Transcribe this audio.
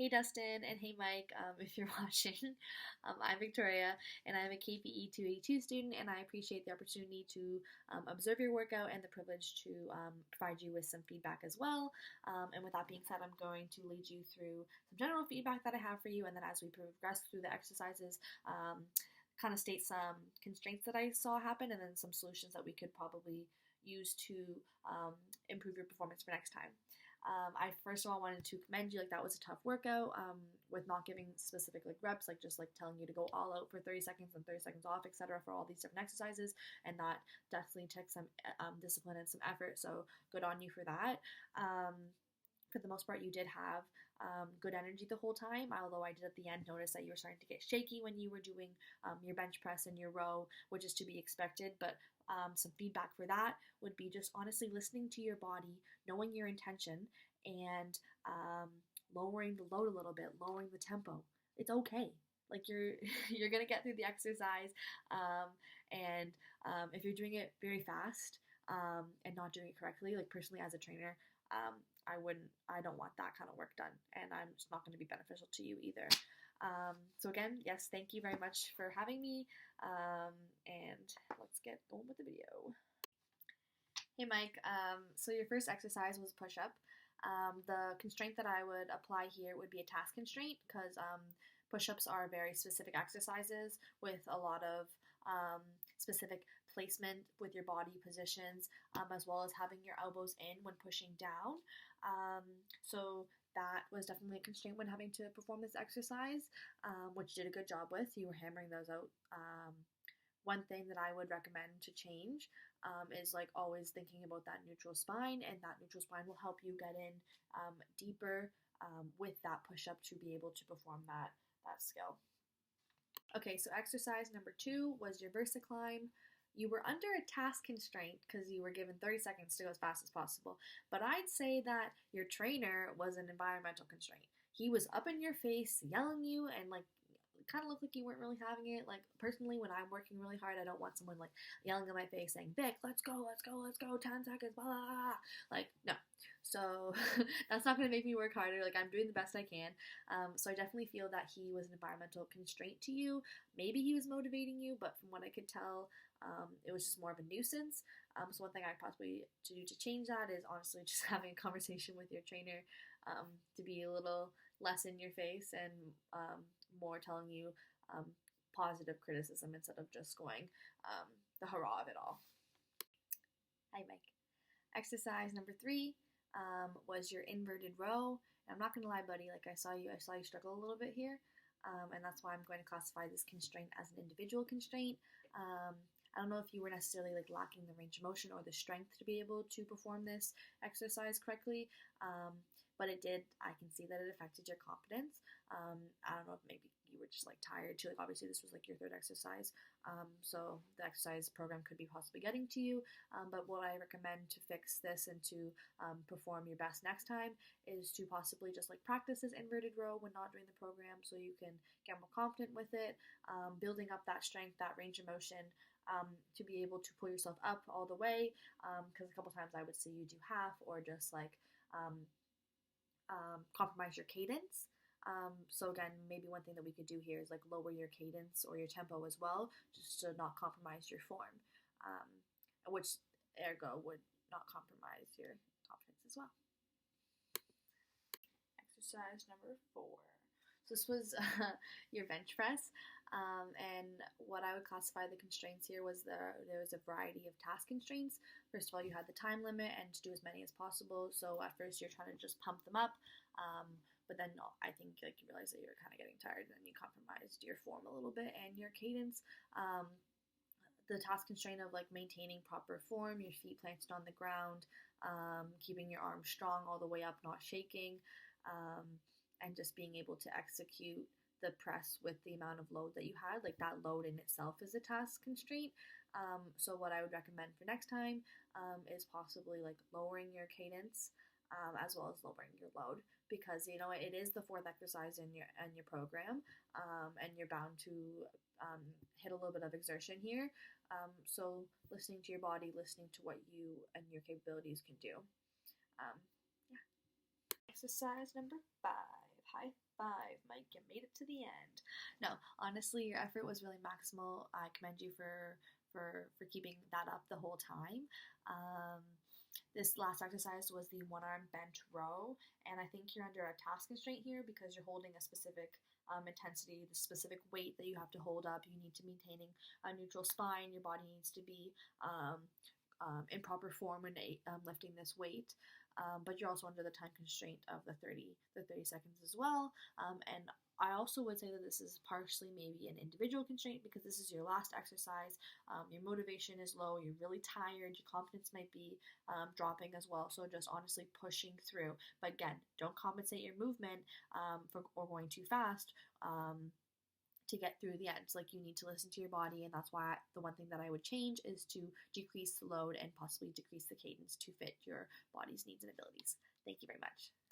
Hey Dustin and hey Mike, if you're watching, I'm Victoria and I'm a KPE282 student, and I appreciate the opportunity to observe your workout and the privilege to provide you with some feedback as well. And with that being said, I'm going to lead you through some general feedback that I have for you, and then as we progress through the exercises, kind of state some constraints that I saw happen, and then some solutions that we could probably use to improve your performance for next time. I first of all wanted to commend you. Like, that was a tough workout, with not giving specific like reps, like just like telling you to go all out for 30 seconds and 30 seconds off, etc. for all these different exercises, and that definitely took some discipline and some effort. So good on you for that. For the most part, you did have good energy the whole time, although I did at the end notice that you were starting to get shaky when you were doing your bench press and your row, which is to be expected. But some feedback for that would be just honestly listening to your body, knowing your intention, and lowering the load a little bit, lowering the tempo. It's okay. Like, you're gonna get through the exercise, and if you're doing it very fast and not doing it correctly, like personally as a trainer, I don't want that kind of work done, and I'm just not going to be beneficial to you either. So again, yes, thank you very much for having me, and let's get going with the video. Hey Mike, so your first exercise was push-up. The constraint that I would apply here would be a task constraint, because push-ups are very specific exercises with a lot of specific placement with your body positions, as well as having your elbows in when pushing down. So that was definitely a constraint when having to perform this exercise, which you did a good job with. You were hammering those out. One thing that I would recommend to change is like always thinking about that neutral spine, and that neutral spine will help you get in deeper with that push-up to be able to perform that skill. Okay, so exercise number 2 was your VersaClimb. You were under a task constraint because you were given 30 seconds to go as fast as possible, but I'd say that your trainer was an environmental constraint. He was up in your face, yelling you, and like kind of looked like you weren't really having it. Like, personally, when I'm working really hard, I don't want someone like yelling in my face saying, "Vic, let's go, 10 seconds, blah, blah, blah." Like, no. So that's not going to make me work harder. Like, I'm doing the best I can. So I definitely feel that he was an environmental constraint to you. Maybe he was motivating you, but from what I could tell, it was just more of a nuisance. So one thing I possibly to do to change that is honestly just having a conversation with your trainer, to be a little less in your face and more telling you positive criticism instead of just going the hurrah of it all. Hi, Mike. Exercise number 3 was your inverted row. And I'm not gonna lie, buddy. Like, I saw you struggle a little bit here, and that's why I'm going to classify this constraint as an individual constraint. I don't know if you were necessarily like lacking the range of motion or the strength to be able to perform this exercise correctly, but it did. I can see that it affected your confidence. I don't know if maybe you were just like tired too. Like, obviously this was like your 3rd exercise, so the exercise program could be possibly getting to you. But what I recommend to fix this and to perform your best next time is to possibly just like practice this inverted row when not doing the program, so you can get more confident with it, building up that strength, that range of motion. To be able to pull yourself up all the way, because a couple times I would see you do half or just like compromise your cadence. So again, maybe one thing that we could do here is like lower your cadence or your tempo as well, just to not compromise your form, which ergo would not compromise your confidence as well. Exercise number 4. So this was your bench press, and what I would classify the constraints here was there was a variety of task constraints. First of all, you had the time limit and to do as many as possible. So at first you're trying to just pump them up, but then I think like you realize that you're kind of getting tired, and then you compromised your form a little bit and your cadence. The task constraint of like maintaining proper form, your feet planted on the ground, keeping your arms strong all the way up, not shaking. And just being able to execute the press with the amount of load that you had, like that load in itself is a task constraint. So what I would recommend for next time is possibly like lowering your cadence, as well as lowering your load, because you know it is the 4th exercise in your program, and you're bound to hit a little bit of exertion here. So listening to your body, listening to what you and your capabilities can do. Yeah. Exercise number 5. High 5. Mike, you made it to the end. No, honestly, your effort was really maximal. I commend you for keeping that up the whole time. This last exercise was the one arm bench row, and I think you're under a task constraint here because you're holding a specific intensity, the specific weight that you have to hold up. You need to maintaining a neutral spine. Your body needs to be in proper form when lifting this weight. But you're also under the time constraint of the 30 seconds as well. And I also would say that this is partially maybe an individual constraint because this is your last exercise. Your motivation is low. You're really tired. Your confidence might be dropping as well. So just honestly pushing through. But again, don't compensate your movement or going too fast. To get through the end. Like, you need to listen to your body, and that's why the one thing that I would change is to decrease the load and possibly decrease the cadence to fit your body's needs and abilities. Thank you very much.